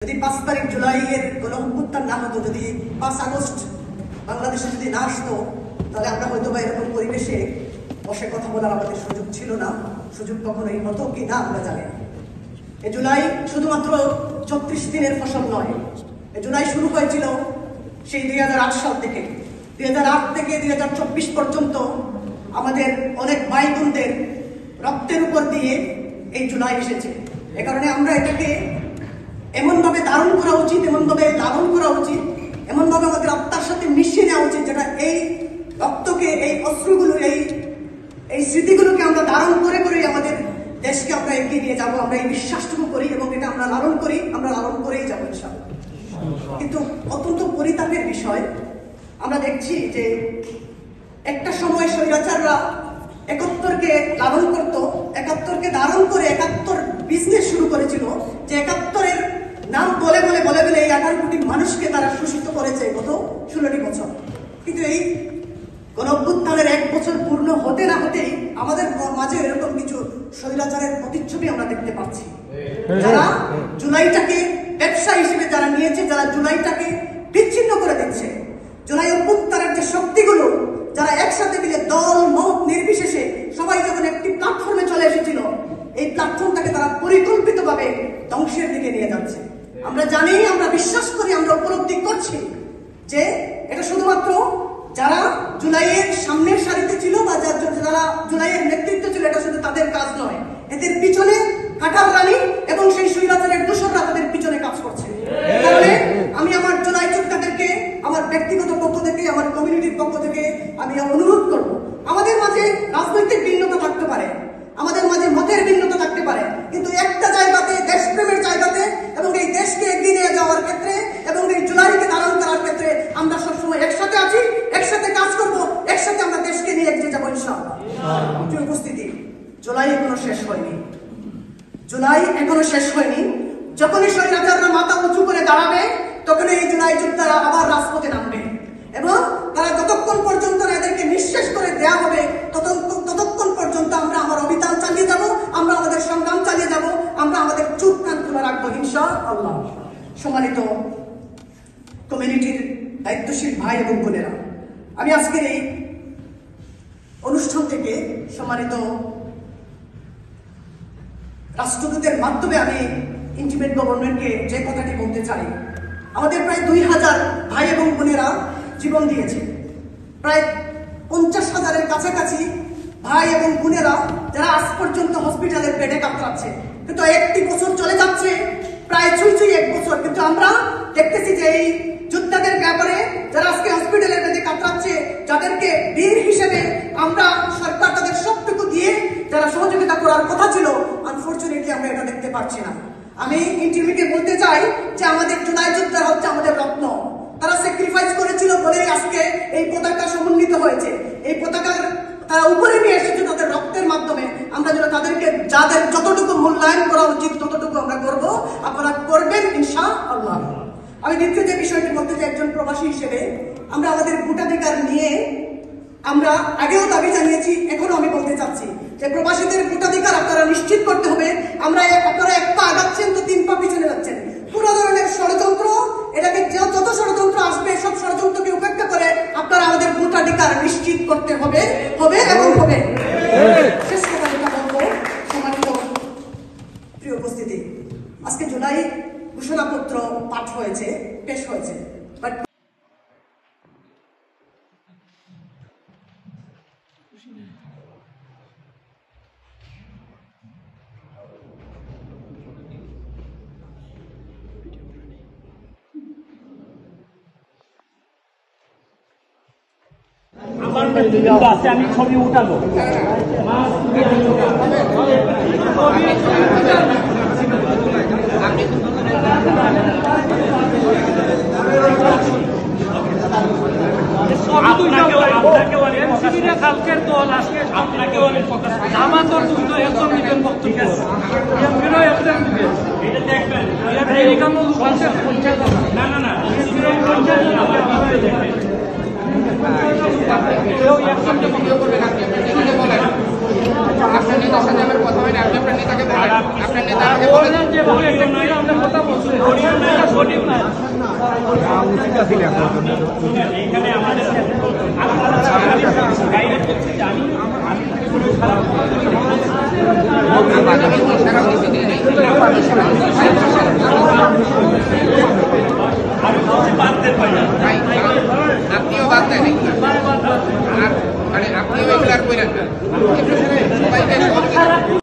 যদি 5 তারিখ জুলাইয়ের গণ অভ্যুত্থান না হতো, যদি 5 আগস্ট বাংলাদেশে যদি না আসতো, তাহলে আমরা হয়তো বা এরকম পরিবেশে বসে কথা বলার আমাদের সুযোগ ছিল না। সুযোগ কখনোই হতো কি না আমরা জানি না। এই জুলাই শুধুমাত্র 36 দিনের ফসল নয়। এই জুলাই শুরু হয়েছিল সেই 2008 সাল থেকে। 2008 থেকে 2024 পর্যন্ত আমাদের অনেক ভাই বোনদের রক্তের উপর দিয়ে এই জুলাই এসেছে। এ কারণে আমরা এটাকে এমনভাবে ধারণ করা উচিত, এমনভাবে লালন করা উচিত, এমনভাবে আমাদের আত্মার সাথে মিশিয়ে নেওয়া উচিত, যেটা এই রক্তকে, এই অস্ত্রগুলো, এই স্মৃতিগুলোকে আমরা ধারণ করে করেই আমাদের দেশকে আমরা এগিয়ে নিয়ে যাবো। আমরা এই বিশ্বাসটুকু করি এবং এটা আমরা লালন করি, আমরা লালন করেই যাবো ইনশাআল্লাহ। কিন্তু অত্যন্ত পরিতাপের বিষয়, আমরা দেখছি যে একটা সময় স্বৈরাচাররা 71কে লালন করত, 71কে ধারণ করে 71 বিজনেস শুরু করেছিল, যে 71-এর নাম বলে বলে বলে বলে এই 18 কোটি মানুষকে তারা শোষিত করেছে গত 16টি বছর। কিন্তু এই গণ অভ্যুত্থানের 1 বছর পূর্ণ হতে না হতেই আমাদের মাঝে এরকম কিছু স্বৈরাচারের প্রতিচ্ছবি আমরা দেখতে পাচ্ছি। যারা জুলাইটাকে ব্যবসা হিসেবে যারা নিয়েছে, যারা জুলাইটাকে বিচ্ছিন্ন করে দিচ্ছে, জুলাই অভ্যুত্থানের যে শক্তিগুলো যারা একসাথে মিলে দল মত নির্বিশেষে সবাই যখন একটি প্ল্যাটফর্মে চলে এসেছিল, এই প্ল্যাটফর্মটাকে তারা পরিকল্পিতভাবে ধ্বংসের দিকে নিয়ে যাচ্ছে। আমরা জানি, আমরা বিশ্বাস করি, আমরা উপলব্ধি করছি যে এটা শুধুমাত্র যারা জুলাইয়ের সামনের সারিতে ছিল বা যারা জুলাইয়ের নেতৃত্ব ছিল, এটা শুধু তাদের কাজ নয়, এদের পিছনে কাঁঠাল রানী এবং সেই স্বৈরাচারের দোসররা তাদের পিছনে কাজ করছে। কারণে আমি আমার জুলাই যোদ্ধাদেরকে আমার ব্যক্তিগত পক্ষ থেকে, আমার কমিউনিটির পক্ষ থেকে আমি অনুরোধ করব, আমাদের মাঝে রাজনৈতিক ভিন্নতা থাকতে পারে, আমাদের মাঝে মতের ভিন্নতা থাকতে পারে, কিন্তু একটা জায়গাতে, দেশপ্রেমের জায়গাতে এবং এই দেশকে এগিয়ে নিয়ে যাওয়ার ক্ষেত্রে এবং এই জুলাইকে ধারণ করার ক্ষেত্রে আমরা সবসময় একসাথে আছি, একসাথে কাজ করব, একসাথে আমরা দেশকে নিয়ে এগিয়ে যাবো ইনশাআল্লাহ। উপস্থিতি, জুলাই এখনো শেষ হয়নি, জুলাই এখনো শেষ হয়নি। যখনই স্বৈরাচাররা মাথা উঁচু করে দাঁড়াবে, তখন এই জুলাই যোদ্ধারা আবার রাজপথে নামবে এবং তারা যতক্ষণ পর্যন্ত এদেরকে নিঃশেষ করে দেয়া হবে, ততক্ষণ পর্যন্ত আমরা আমার অভিযান চালিয়ে যাব, আমরা আমাদের সংগ্রাম চালিয়ে যাব, আমরা আমাদের চোখ কান খোলা রাখবো ইনশাআল্লাহ। সম্মানিত কমিউনিটির দায়িত্বশীল ভাই এবং বোনেরা, আমি আজকের এই অনুষ্ঠান থেকে সম্মানিত রাষ্ট্রদূতের মাধ্যমে আমি ইন্টিমেট গভর্নমেন্টকে যে কথাটি বলতে চাই, আমাদের প্রায় 2000 ভাই এবং বোনেরা জীবন দিয়েছে, প্রায় 50,000-এর কাছাকাছি ভাই এবং বোনেরা যারা আজ পর্যন্ত হসপিটালের বেডে কাতরাচ্ছে। কিন্তু 1টি বছর চলে যাচ্ছে, প্রায় ছুঁই 1 বছর, কিন্তু আমরা দেখতেছি যে এই যোদ্ধাদের ব্যাপারে যারা আজকে হসপিটালের বেডে কাতরাচ্ছে, যাদেরকে বীর হিসেবে আমরা সরকার তাদের সবটুকু দিয়ে যারা সহযোগিতা করার কথা ছিল, আনফরচুনেটলি আমরা এটা দেখতে পাচ্ছি না। আমি ইন্টিমেটকে বলতে চাই যে আমাদের জুলাই যোদ্ধারা হচ্ছে আমাদের রত্ন, তারা স্যাক্রিফাইস করেছিল বলেই আজকে এই পতাকা সমন্বিত হয়েছে। এই পতাকা তারা উপরে নিয়ে এসেছে তাদের রক্তের মাধ্যমে। আমরা যেন তাদেরকে যাদের যতটুকু মূল্যায়ন করা উচিত ততটুকু আমরা করব, আপনারা করবেন ইনশাআল্লাহ। আমি দ্বিতীয় যে বিষয়টি বলতে চাই, একজন প্রবাসী হিসেবে আমরা আমাদের ভোটাধিকার নিয়ে আমরা আগেও দাবি জানিয়েছি, এখনো আমি বলতে চাচ্ছি যে প্রবাসীদের ভোটাধিকার আপনারা নিশ্চিত করতে হবে। আপনারা 1 পা আগাচ্ছেন তো 3 পা পিছনে যাচ্ছেন। পুরো ধরনের ষড়যন্ত্র, এটাকে যত ষড়যন্ত্র আসবে সব ষড়যন্ত্রকে উপেক্ষা করে আপনারা আমাদের ভোটাধিকার নিশ্চিত করতে হবে এবং হবে। শেষ কথা যেটা বলবো, সম্মানিত প্রিয় উপস্থিতি, আজকে জুলাই ঘোষণাপত্র পাঠ হয়েছে, পেশ হয়েছে, বাট আমি ছবি উঠাবো। কালকের দল আজকে আপনাকে অনেক কথা, জামাতর দুই তো একজন নিবেন বক্তব্য, এমপিরও একজন দিবেন, এটা দেখবেন না না না কেউ একজনকে বন্ধ করবেন, আপনি বলেন। আপনার নেতার সাথে আমার কথা হয় না, আপনি আপনার নেতাকে বলেন, আপনার নেতা আমাকে বলেন। বললেন যে ভাই একটা নাই আমরা কথা বলছি সঠিক না এটা সঠিক না এখানে আমাদের গাইড করছে যে আমি কোনো খারাপ আমার কোনো খারাপ কিছু দিই নাই।